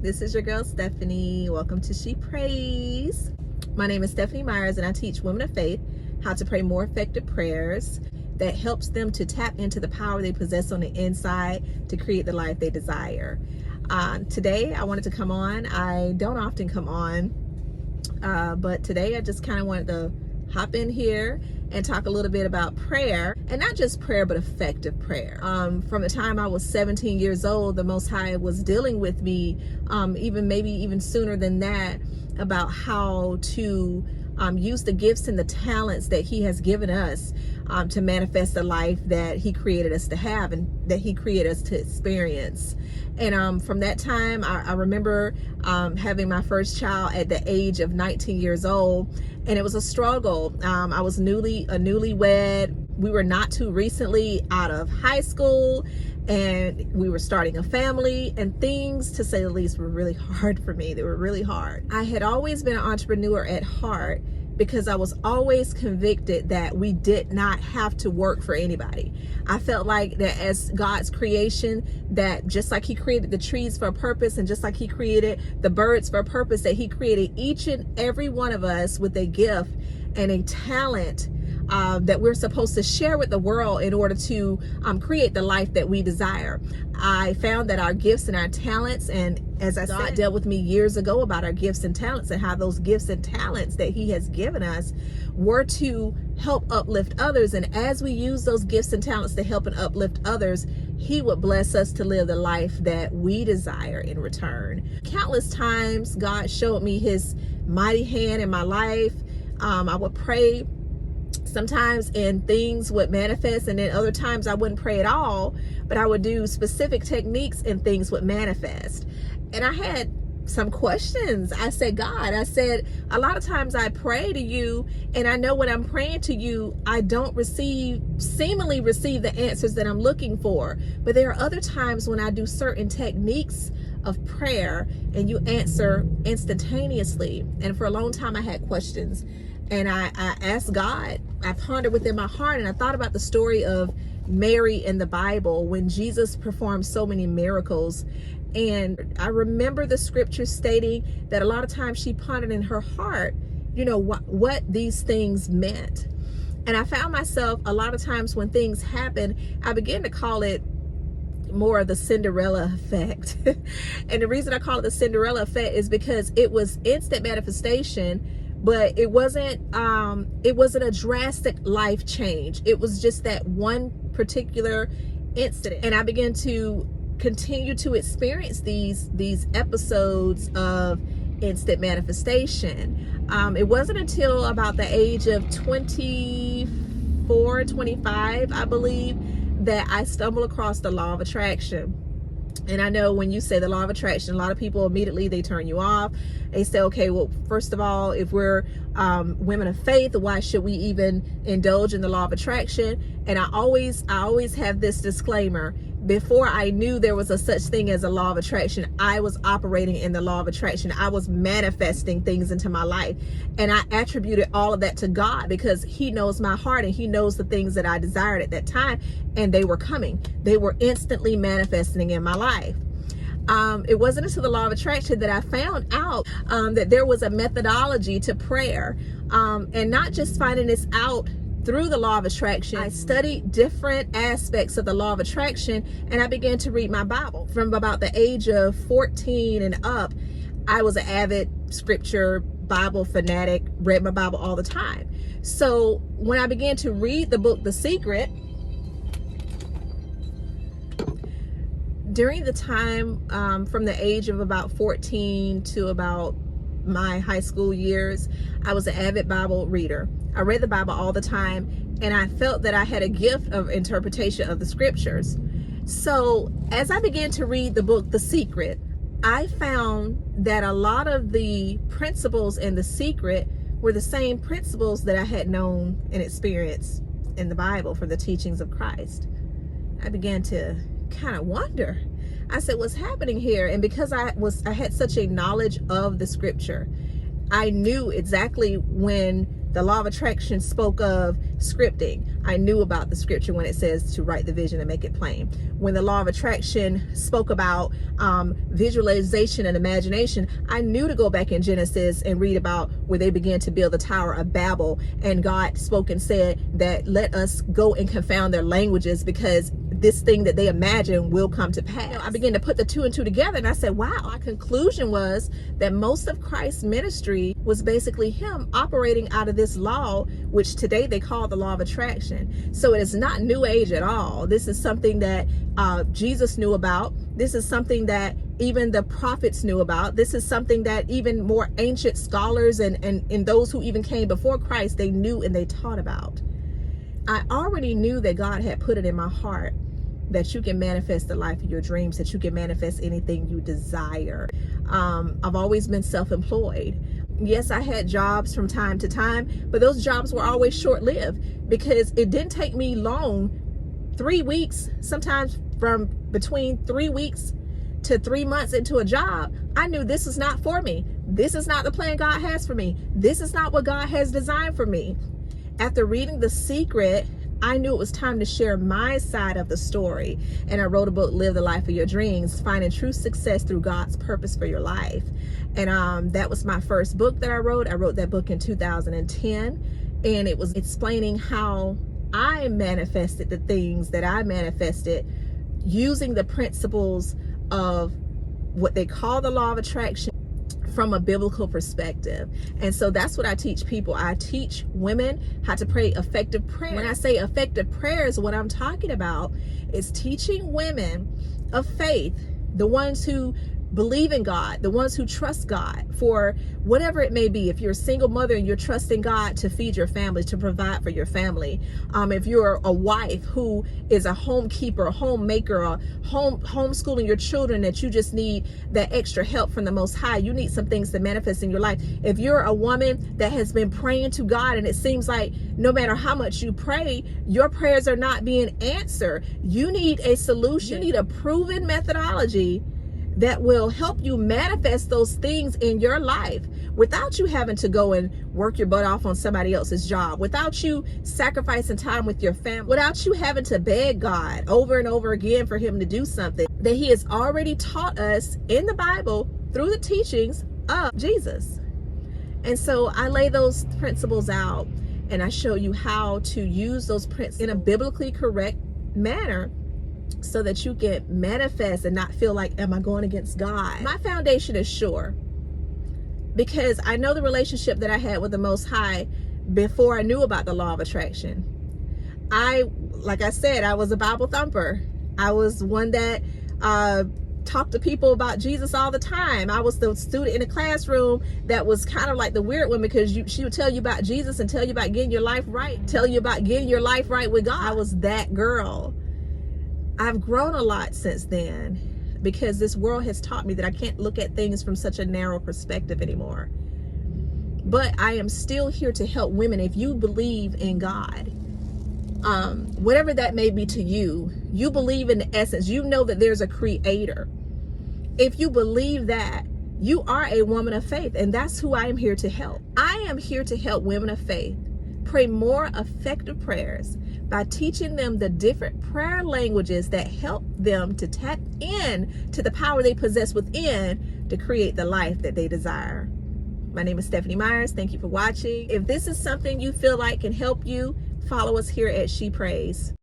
This is your girl Stephanie. Welcome to She Prays. My name is Stephanie Myers, and I teach women of faith how to pray more effective prayers that helps them to tap into the power they possess on the inside to create the life they desire. Today I wanted to come on. I don't often come on, but today I just kind of wanted to hop in here and talk a little bit about prayer, and not just prayer, but effective prayer. From the time I was 17 years old, the Most High was dealing with me, maybe even sooner than that, about how to use the gifts and the talents that He has given us to manifest the life that He created us to have and that He created us to experience. And from that time, I remember having my first child at the age of 19 years old, and it was a struggle. I was newlywed. We were not too recently out of high school, and we were starting a family, and things, to say the least, were really hard for me. They were really hard. I had always been an entrepreneur at heart, because I was always convicted that we did not have to work for anybody. I felt like that as God's creation, that just like He created the trees for a purpose, and just like He created the birds for a purpose, that He created each and every one of us with a gift and a talent that we're supposed to share with the world in order to create the life that we desire. I found that our gifts and our talents, and as I said, God dealt with me years ago about our gifts and talents, and how those gifts and talents that He has given us were to help uplift others. And as we use those gifts and talents to help and uplift others, He would bless us to live the life that we desire in return. Countless times God showed me His mighty hand in my life. I would pray sometimes and things would manifest, and then other times I wouldn't pray at all, but I would do specific techniques and things would manifest. And I had some questions. I said, God, a lot of times I pray to You, and I know when I'm praying to You, I don't seemingly receive the answers that I'm looking for. But there are other times when I do certain techniques of prayer and You answer instantaneously. And for a long time I had questions. And I asked God, I pondered within my heart, and I thought about the story of Mary in the Bible when Jesus performed so many miracles. And I remember the scripture stating that a lot of times she pondered in her heart, what these things meant. And I found myself a lot of times when things happen, I began to call it more of the Cinderella effect. And the reason I call it the Cinderella effect is because it was instant manifestation, but it wasn't a drastic life change. It was just that one particular incident. And I began to continue to experience these episodes of instant manifestation. It wasn't until about the age of 24, 25, I believe, that I stumbled across the law of attraction. And I know when you say the law of attraction, a lot of people immediately, they turn you off. They say, okay, well, first of all, if we're women of faith, why should we even indulge in the law of attraction? And I always have this disclaimer. Before I knew there was a such thing as a law of attraction, I was operating in the law of attraction. I was manifesting things into my life. And I attributed all of that to God, because He knows my heart and He knows the things that I desired at that time. And they were coming. They were instantly manifesting in my life. It wasn't until the law of attraction that I found out that there was a methodology to prayer, and not just finding this out through the law of attraction. I studied different aspects of the law of attraction, and I began to read my Bible. From about the age of 14 and up, I was an avid scripture Bible fanatic, read my Bible all the time. So when I began to read the book The Secret, during the time from the age of about 14 to about my high school years, I was an avid Bible reader. I read the Bible all the time, and I felt that I had a gift of interpretation of the scriptures. So as I began to read the book The Secret, I found that a lot of the principles in The Secret were the same principles that I had known and experienced in the Bible from the teachings of Christ. I began to kind of wonder. I said, what's happening here? And because I had such a knowledge of the scripture, I knew exactly when The law of attraction spoke of scripting. I knew about the scripture when it says to write the vision and make it plain. When the law of attraction spoke about visualization and imagination, I knew to go back in Genesis and read about where they began to build the Tower of Babel, and God spoke and said that let us go and confound their languages, because this thing that they imagine will come to pass. I began to put the two and two together, and I said, wow. My conclusion was that most of Christ's ministry was basically him operating out of this law, which today they call the law of attraction. So it is not new age at all. This is something that Jesus knew about. This is something that even the prophets knew about. This is something that even more ancient scholars and those who even came before Christ, they knew and they taught about. I already knew that God had put it in my heart that you can manifest the life of your dreams, that you can manifest anything you desire. I've always been self-employed. Yes, I had jobs from time to time, but those jobs were always short-lived, because it didn't take me long, 3 weeks, sometimes from between 3 weeks to 3 months into a job, I knew this is not for me. This is not the plan God has for me. This is not what God has designed for me. After reading The Secret, I knew it was time to share my side of the story. And I wrote a book, Live the Life of Your Dreams, Finding True Success Through God's Purpose for Your Life. And that was my first book that I wrote. I wrote that book in 2010. And it was explaining how I manifested the things that I manifested using the principles of what they call the law of attraction from a biblical perspective. And so that's what I teach people. I teach women how to pray effective prayers. When I say effective prayers, what I'm talking about is teaching women of faith, the ones who believe in God, the ones who trust God for whatever it may be. If you're a single mother and you're trusting God to feed your family, to provide for your family. If you're a wife who is a homekeeper, a homemaker, or homeschooling your children, that you just need that extra help from the Most High. You need some things to manifest in your life. If you're a woman that has been praying to God and it seems like no matter how much you pray, your prayers are not being answered, you need a solution. You need a proven methodology that will help you manifest those things in your life without you having to go and work your butt off on somebody else's job, without you sacrificing time with your family, without you having to beg God over and over again for him to do something that he has already taught us in the Bible through the teachings of Jesus. And so I lay those principles out, and I show you how to use those principles in a biblically correct manner, so that you can manifest and not feel like, am I going against God? My foundation is sure, because I know the relationship that I had with the Most High before I knew about the law of attraction. Like I said, I was a Bible thumper. I was one that talked to people about Jesus all the time. I was the student in the classroom that was kind of like the weird one, because she would tell you about Jesus and tell you about getting your life right, tell you about getting your life right with God. I was that girl. I've grown a lot since then, because this world has taught me that I can't look at things from such a narrow perspective anymore. But I am still here to help women. If you believe in God, whatever that may be to you, you believe in the essence, you know that there's a creator. If you believe that, you are a woman of faith, and that's who I am here to help. I am here to help women of faith pray more effective prayers by teaching them the different prayer languages that help them to tap in to the power they possess within to create the life that they desire. My name is Stephanie Myers. Thank you for watching. If this is something you feel like can help you, follow us here at She Prays.